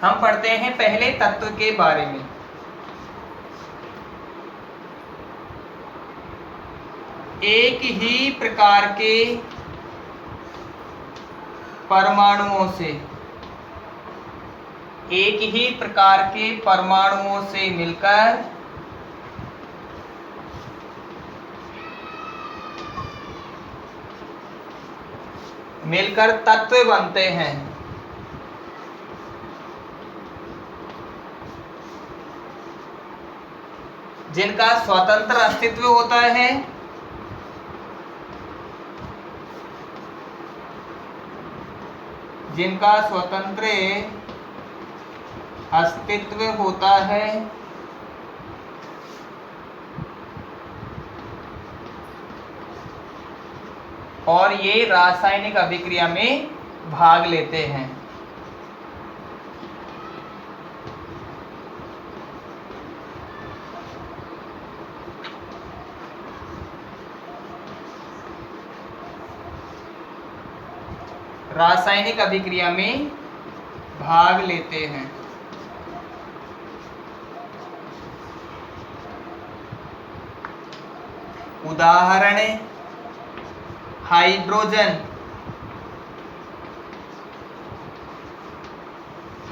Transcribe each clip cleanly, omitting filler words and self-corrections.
हम पढ़ते हैं पहले तत्व के बारे में। एक ही प्रकार के परमाणुओं से, एक ही प्रकार के परमाणुओं से मिलकर तत्व बनते हैं। जिनका स्वतंत्र अस्तित्व होता है, जिनका स्वतंत्र अस्तित्व होता है और ये रासायनिक अभिक्रिया में भाग लेते हैं। रासायनिक अभिक्रिया में भाग लेते हैं। उदाहरण हाइड्रोजन,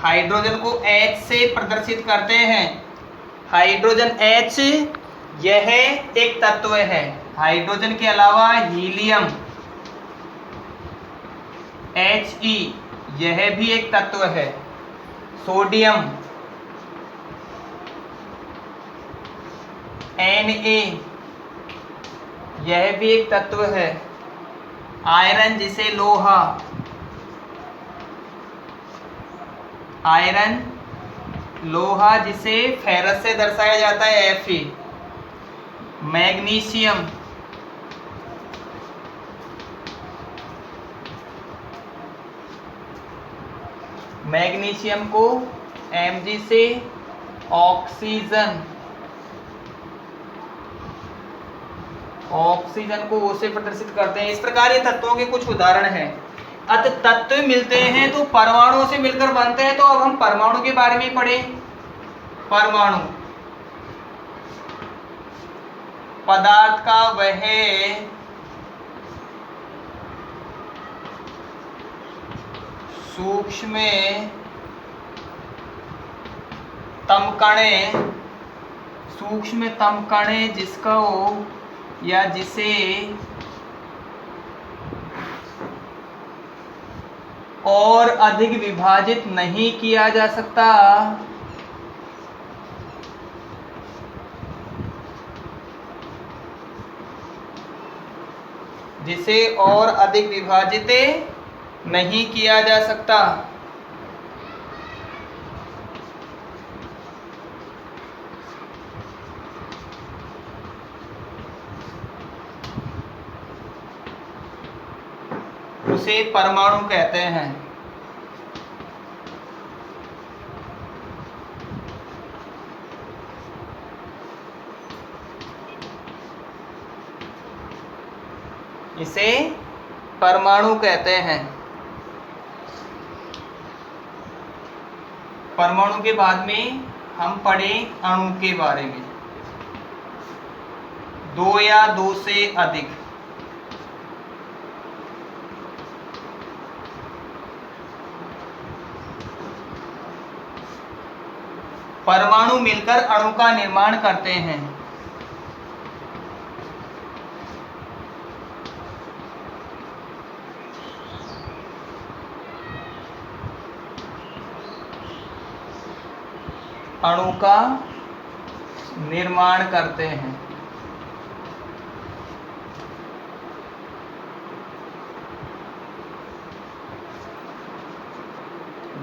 हाइड्रोजन को H से प्रदर्शित करते हैं। हाइड्रोजन H यह एक तत्व है। हाइड्रोजन के अलावा हीलियम He यह भी एक तत्व है। सोडियम Na यह भी एक तत्व है। आयरन जिसे लोहा, आयरन लोहा जिसे फेरस से दर्शाया जाता है Fe। मैग्नीशियम, मैग्नीशियम को Mg से ऑक्सीजन, ऑक्सीजन को O से प्रदर्शित करते हैं। इस प्रकार ये तत्वों के कुछ उदाहरण हैं। अतः तत्व मिलते हैं तो परमाणुओं से मिलकर बनते हैं। तो अब हम परमाणु के बारे में पढ़ें। परमाणु पदार्थ का वह सूक्ष्मतम कण जिसका या जिसे और अधिक विभाजित नहीं किया जा सकता, जिसे और अधिक विभाजित नहीं किया जा सकता। उसे परमाणु कहते हैं। इसे परमाणु कहते हैं। परमाणु के बाद में हम पढ़े अणु के बारे में। दो या दो से अधिक, परमाणु मिलकर अणु का निर्माण करते हैं। अणु का निर्माण करते हैं।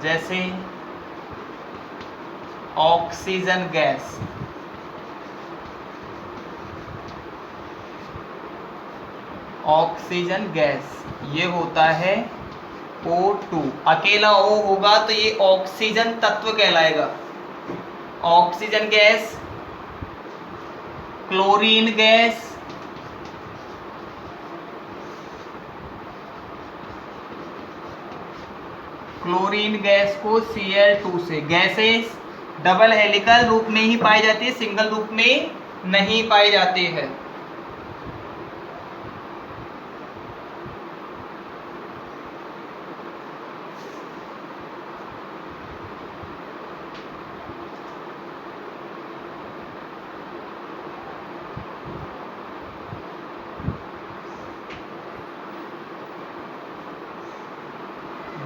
जैसे ऑक्सीजन गैस, ऑक्सीजन गैस ये होता है O2। अकेला O होगा तो ये ऑक्सीजन तत्व कहलाएगा। Oxygen gas, chlorine gas, chlorine gas को Cl2 से, गैसेस डबल हेलिकल रूप में ही पाई जाती है, सिंगल रूप में नहीं पाई जाती है।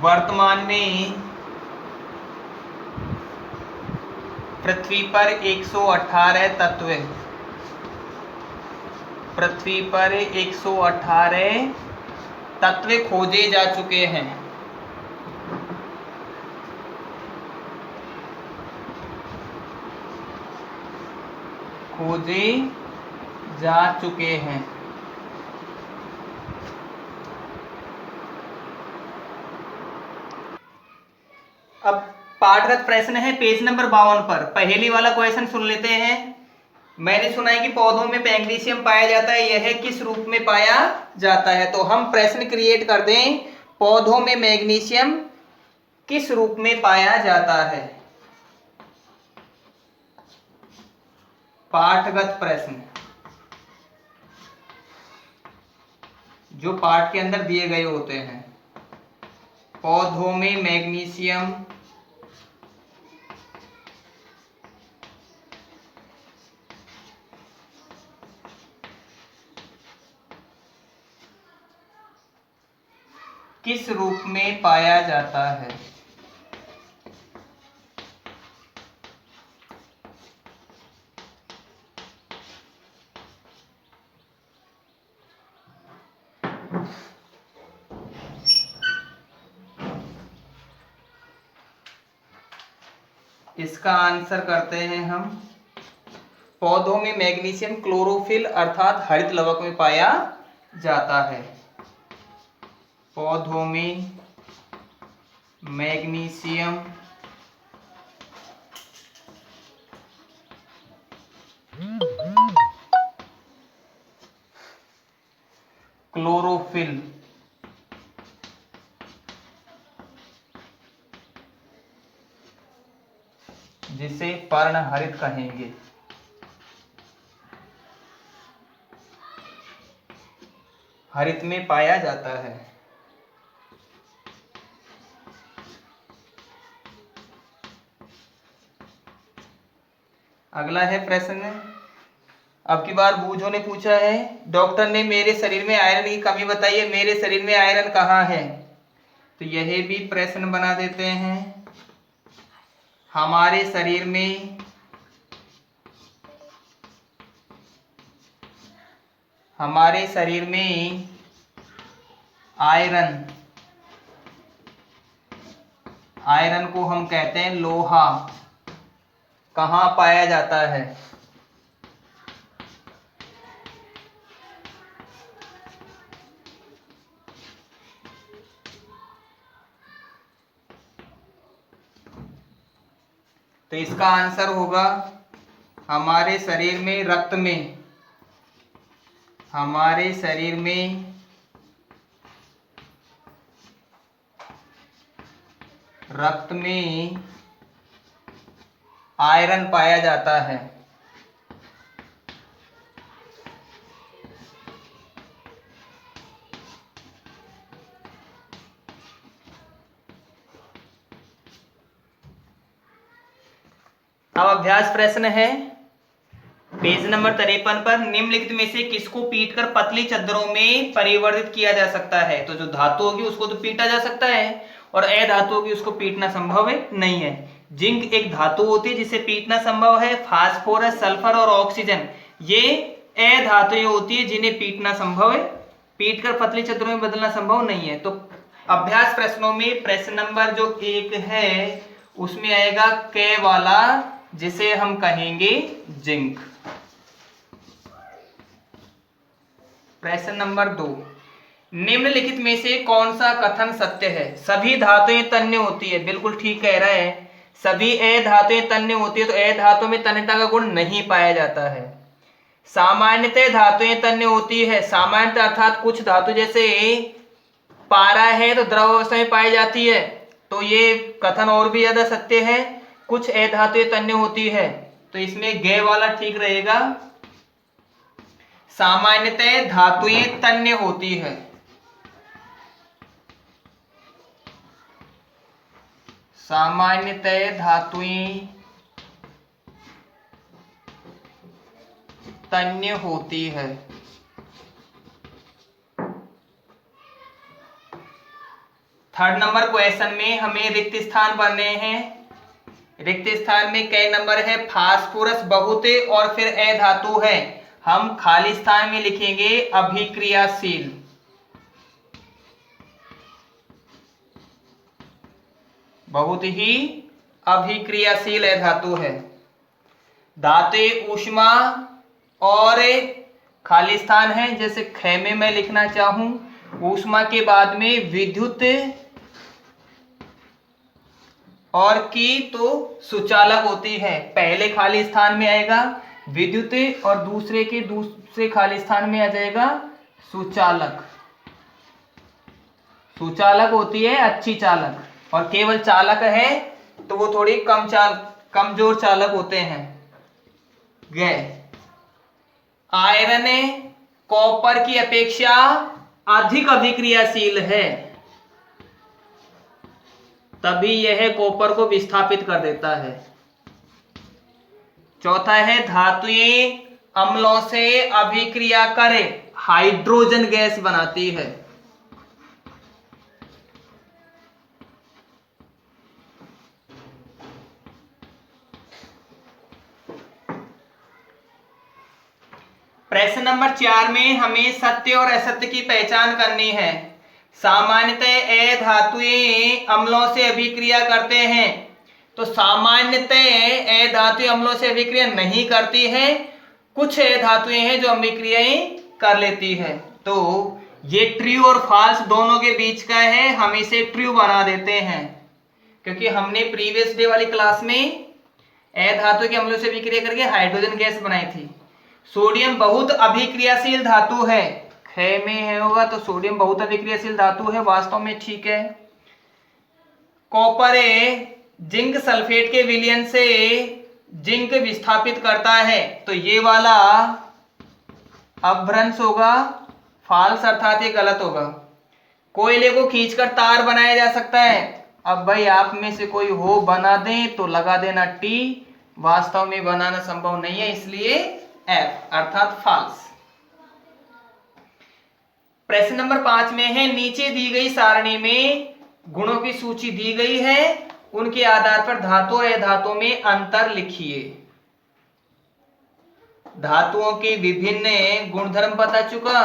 वर्तमान में पृथ्वी पर 118 तत्व, पृथ्वी पर 118 तत्व खोजे जा चुके हैं। खोजे जा चुके हैं। अब पाठगत प्रश्न है पेज नंबर 52 पर। पहली वाला क्वेश्चन सुन लेते हैं। मैंने सुना है कि पौधों में मैग्नीशियम पाया जाता है, यह किस रूप में पाया जाता है? तो हम प्रश्न क्रिएट कर दें, पौधों में मैग्नीशियम किस रूप में पाया जाता है? पाठगत प्रश्न जो पाठ के अंदर दिए गए होते हैं। पौधों में मैग्नीशियम किस रूप में पाया जाता है? इसका आंसर करते हैं हम। पौधों में मैग्नीशियम क्लोरोफिल अर्थात हरित लवक में पाया जाता है। पौधों में मैग्नीशियम क्लोरोफिल जिसे पर्णहरित कहेंगे, हरित में पाया जाता है। अगला है प्रश्न। अब की बार बूझो ने पूछा है, डॉक्टर ने मेरे शरीर में आयरन की कमी बताई है, मेरे शरीर में आयरन कहाँ है? तो यह भी प्रश्न बना देते हैं। हमारे शरीर में आयरन, आयरन को हम कहते हैं लोहा, कहाँ पाया जाता है? तो इसका आंसर होगा हमारे शरीर में रक्त में, हमारे शरीर में रक्त में आयरन पाया जाता है। अब अभ्यास प्रश्न है पेज नंबर 53 पर। निम्नलिखित में से किसको पीटकर पतली चद्दरों में परिवर्तित किया जा सकता है? तो जो धातु होगी उसको तो पीटा जा सकता है और अधातु होगी उसको पीटना संभव नहीं है। जिंक एक धातु होती है जिसे पीटना संभव है। फास्फोरस, सल्फर और ऑक्सीजन ये अधातुएं होती है जिन्हें पीटना संभव है, पीटकर पतली चद्दरों में बदलना संभव नहीं है। तो अभ्यास प्रश्नों में प्रश्न नंबर जो 1 है उसमें आएगा के वाला, जिसे हम कहेंगे जिंक। प्रश्न नंबर 2, निम्नलिखित में से कौन सा कथन सत्य है? सभी धातुएं तन्य होती है, बिल्कुल ठीक कह रहा है। सभी अधातुएं तन्य होती है तो अधातु में तन्यता का गुण नहीं पाया जाता है। सामान्यतः धातुएं तन्य होती है, सामान्यतः अर्थात कुछ धातु जैसे पारा है तो द्रव अवस्था में पाई जाती है, तो ये कथन और भी ज्यादा सत्य है। कुछ अधातुएं तन्य होती है, तो इसमें गे वाला ठीक रहेगा। सामान्यतः धातुएं तन्य होती है। सामान्यतः धातुएं तन्य होती है। थर्ड नंबर क्वेश्चन में हमें रिक्त स्थान भरने हैं। रिक्त स्थान में कई नंबर है? फास्फोरस बहुत और फिर अधातु है। हम खाली स्थान में लिखेंगे अभिक्रियाशील। बहुत ही अभिक्रियाशील अधातु है। धातु ऊष्मा और खाली स्थान है, जैसे ख में मैं लिखना चाहूं ऊष्मा के बाद में विद्युत और की तो सुचालक होती है। पहले खाली स्थान में आएगा विद्युत और दूसरे खाली स्थान में आ जाएगा सुचालक। सुचालक होती है अच्छी चालक, और केवल चालक है तो वो थोड़ी कमजोर चालक होते हैं। गए आयरन कॉपर की अपेक्षा अधिक अभिक्रियाशील है, तभी यह कॉपर को विस्थापित कर देता है। चौथा है धातुएं अम्लों से अभिक्रिया करे हाइड्रोजन गैस बनाती है। प्रश्न नंबर 4 में हमें सत्य और असत्य की पहचान करनी है। सामान्यतः अधातुएं अम्लों से अभिक्रिया करते हैं, तो सामान्यतः अधातुएं अम्लों से अभिक्रिया नहीं करती हैं। कुछ अधातुएं हैं जो अभिक्रियाएं कर लेती है। तो ये ट्रू और फॉल्स दोनों के बीच का है, हम इसे ट्रू बना देते हैं, क्योंकि हमने प्रीवियस डे वाली क्लास में अधातु के अम्लों से अभिक्रिया करके हाइड्रोजन गैस बनाई थी। सोडियम बहुत अभिक्रियाशील धातु है। ख में है होगा तो सोडियम बहुत अभिक्रियाशील धातु है, वास्तव में ठीक है। कॉपर जिंक सल्फेट के विलयन से जिंक विस्थापित करता है, तो ये वाला अपभ्रंश होगा, फाल्स अर्थात ये गलत होगा। कोयले को खींचकर तार बनाया जा सकता है। अब भाई आप में से कोई हो बना दें तो लगा देना टी, वास्तव में बनाना संभव नहीं है, इसलिए एफ अर्थात फाल्स। प्रश्न नंबर 5 में है नीचे दी गई सारणी में गुणों की सूची दी गई है, उनके आधार पर धातु और अधातुओं में अंतर लिखिए। धातुओं के विभिन्न गुणधर्म पता चुका,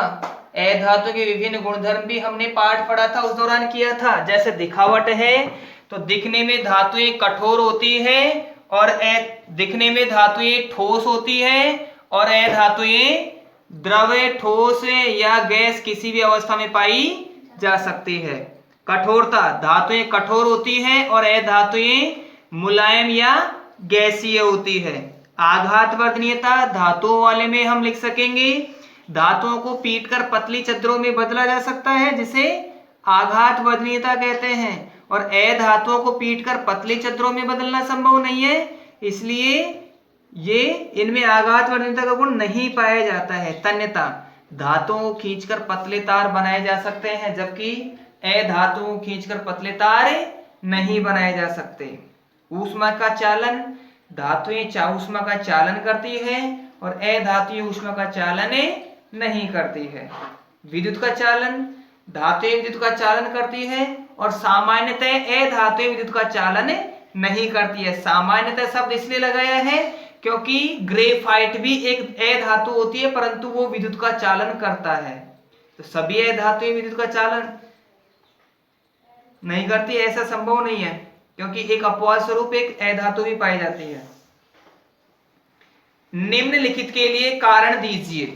अधातु के विभिन्न गुणधर्म भी हमने पाठ पढ़ा था, उस दौरान किया था। जैसे दिखावट है तो दिखने में धातुएं कठोर होती है और दिखने में धातुएं ठोस होती है, और अधातुएं द्रव ठोस या गैस किसी भी अवस्था में पाई जा सकती है। कठोरता, धातुएं कठोर होती हैं और अधातुएं मुलायम या गैसीय होती है। आघातवर्धनीयता धातुओं वाले में हम लिख सकेंगे धातुओं को पीटकर पतली चद्दरों में बदला जा सकता है, जिसे आघातवर्धनीयता कहते हैं, और अधातुओं को पीटकर पतली चद्दरों में बदलना संभव नहीं है, इसलिए ये इनमें आघातवर्धनीयता का गुण नहीं पाया जाता है। तन्यता, धातुओं को खींचकर पतले तार बनाए जा सकते हैं, जबकि अधातुओं को खींचकर पतले तार नहीं बनाए जा सकते। ऊष्मा का चालन, धातुएं ऊष्मा का चालन करती है और अधातुएं ऊष्मा का चालन नहीं करती है। विद्युत का चालन, धातुएं विद्युत का चालन करती है और सामान्यतः अधातुएं विद्युत का चालन नहीं करती है। सामान्यतः शब्द इसलिए लगाया है क्योंकि ग्रेफाइट भी एक अधातु होती है, परंतु वो विद्युत का चालन करता है। तो सभी अधातुएं विद्युत का चालन नहीं करती, ऐसा संभव नहीं है, क्योंकि एक अपवाद स्वरूप एक अधातु भी पाई जाती है। निम्नलिखित के लिए कारण दीजिए।